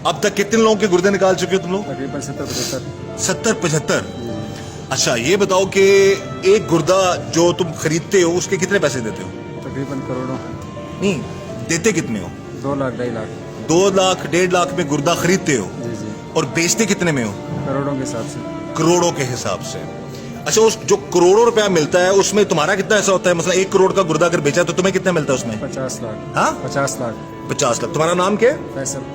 अब तक कितने लोगों के गुर्दे निकाल चुके हो तुम लोग? तकरीबन 70-75। 70-75। अच्छा, ये बताओ कि एक गुर्दा जो तुम खरीदते हो उसके कितने पैसे देते हो? तकरीबन करोड़ों। नहीं, देते कितने हो? 2 लाख 2.5 लाख। 2 लाख 1.5 लाख में गुर्दा खरीदते हो जी जी। और बेचते कितने में हो? करोड़ों के हिसाब से। करोड़ों के हिसाब से। अच्छा, उस जो करोड़ों रुपया मिलता है उसमें तुम्हारा कितना ऐसा होता है? मतलब 1 करोड़ का गुर्दा अगर बेचा तो तुम्हें कितना मिलता है उसमें? 50 लाख। हाँ, 50 लाख। 50 लाख। तुम्हारा नाम क्या है? फैसल।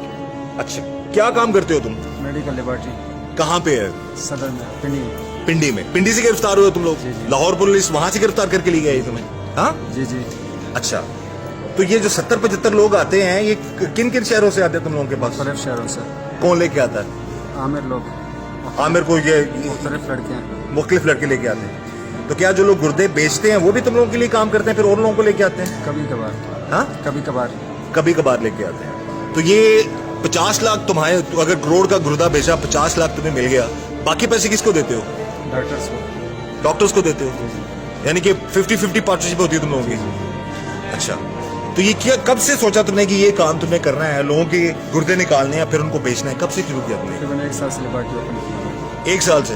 अच्छा, क्या काम करते हो तुम? Medical laboratory. कहाँ पे है? सदर में, पिंडी में। पिंडी में। पिंडी से गिरफ्तार हुए तुम लोग? जी, जी। लाहौर पुलिस वहां से गिरफ्तार करके ली गई तुम्हें? हाँ जी जी। अच्छा, तो ये जो 70-75 लोग आते हैं ये किन किन शहरों से आते हैं तुम लोगों के पास? मुख्तलिफ शहरों से। कौन लेके आता है? आमिर लोग। आमिर को ये मुख्तलिफ लड़कियाँ। मुख्तलिफ लड़के लेके आते हैं। तो क्या जो लोग गुर्दे बेचते हैं वो भी तुम लोगों के लिए काम करते हैं फिर और लोगों को लेके आते हैं? कभी कभार। हाँ, कभी कभार। कभी कभार लेके आते हैं। तो ये 50 लाख तुम्हारे, अगर करोड़ का गुर्दा बेचा 50 लाख तुम्हें मिल गया, बाकी पैसे किसको देते हो? डॉक्टर्स को। डॉक्टर्स को देते हो? यानी कि 50-50 पार्टनरशिप होती है तुम लोगों की। अच्छा, तो ये क्या, कब से सोचा तुमने कि ये काम तुम्हें करना है, लोगों के गुर्दे निकालने हैं फिर उनको बेचना है? कब से शुरू किया तुमने? तकरीबन 1 साल से लेबोरेटरी ओपन की। 1 साल से?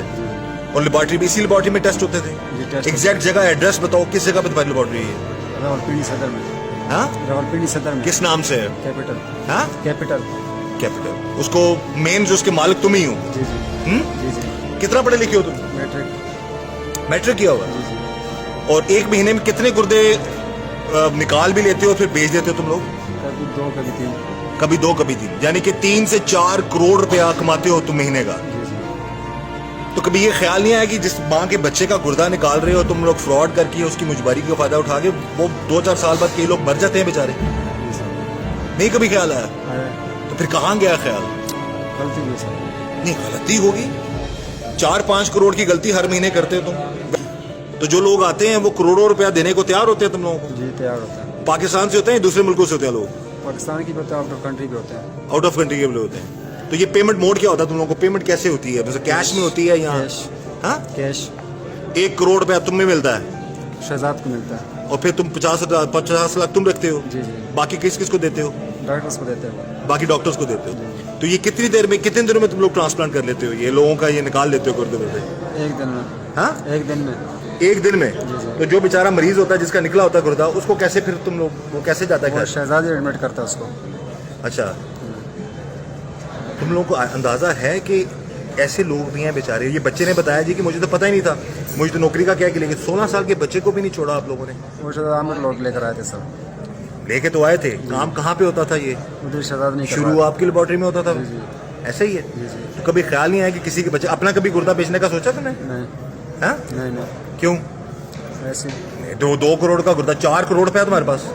और लेबोरेटरी भी, इसी लेबोरेटरी में टेस्ट होते जी, थे? टेस्ट एग्जैक्ट जगह, एड्रेस बताओ, किस जगह पे तुम्हारी लेबोरेटरी है? रावलपिंडी सदर में। हाँ, रावलपिंडी सदर में। किस नाम से है? कैपिटल। हाँ, कैपिटल। कैपिटल। उसको मेन जो उसके मालिक तुम ही हो? जी जी। जी जी। कितना पढ़े लिखे हो तुम? मैट्रिक। मैट्रिक किया हुआ? जी जी। और एक महीने में कितने गुर्दे निकाल भी लेते हो फिर बेच देते हो तुम लोग? कभी 2 कभी 3। कभी 2 कभी 3, यानी कि 3 से 4 करोड़ रुपया कमाते हो तुम महीने का। जी जी। तो कभी ये ख्याल नहीं आया कि जिस माँ के बच्चे का गुर्दा निकाल रहे हो तुम लोग, फ्रॉड करके उसकी मुजबारी का फायदा उठा के वो 2-4 साल बाद कई लोग मर जाते हैं बेचारे? जी सर। नहीं कभी ख्याल आया? आया। तो फिर कहाँ गया ख्याल? गलती हुई सर। नहीं, गलती होगी। 4-5 करोड़ की गलती हर महीने करते हो तुम। तो जो लोग आते हैं वो करोड़ों रुपया देने को तैयार होते हैं तुम लोगों को? जी तैयार होता है। पाकिस्तान से होते हैं, दूसरे मुल्कों से होते हैं लोग? पाकिस्तान की भी होता है, आउट ऑफ कंट्री भी होते हैं। आउट ऑफ कंट्री के भी होते हैं। तो ये पेमेंट मोड क्या होता है तुम लोगों को? पेमेंट कैसे होती है? जैसे कैश में होती है या? कैश। हाँ, कैश। 1 करोड़ रुपया तुम्हें मिलता है शहजाद को मिलता है। और फिर तुम 50 लाख तुम रखते हो? जी जी। बाकी किस किस को देते हो? डॉक्टर्स को देते हैं। बाकी डॉक्टर्स को देते हो? तो ये कितनी देर में, कितने दिनों में तुम लोग ट्रांसप्लांट कर लेते हो ये लोगों का, ये निकाल लेते हो गुर्दे गुर्दे? 1 दिन में। हाँ, 1 दिन में। 1 दिन में? जी, जी। तो जो बेचारा मरीज होता है जिसका निकला होता है गुर्दा, उसको कैसे फिर तुम लोग, वो कैसे जाता है वो घर? शहजाद ही एडमिट करता है उसको। अच्छा, तुम लोगों को अंदाजा है कि ऐसे लोग भी हैं बेचारे? ये बच्चे ने बताया जी कि मुझे तो पता ही नहीं था, मुझे तो नौकरी का क्या कि, लेकिन 16 साल के बच्चे को भी नहीं छोड़ा आप लोगों ने? वो शहजाद आमिर लोग लेकर आए थे सर। लेके तो आए थे, काम कहाँ पे होता था ये? उधर शहजाद नहीं शुरू आपकी लेबोरेटरी में होता था? जी जी। ऐसा ही है? जी जी। तो कभी ख्याल नहीं आया कि किसी के बच्चे, अपना कभी गुर्दा बेचने का सोचा तुमने? नहीं हाँ? नहीं नहीं। क्यों? ऐसे। 2 करोड़ का गुर्दा, 4 करोड़ रुपया तुम्हारे पास?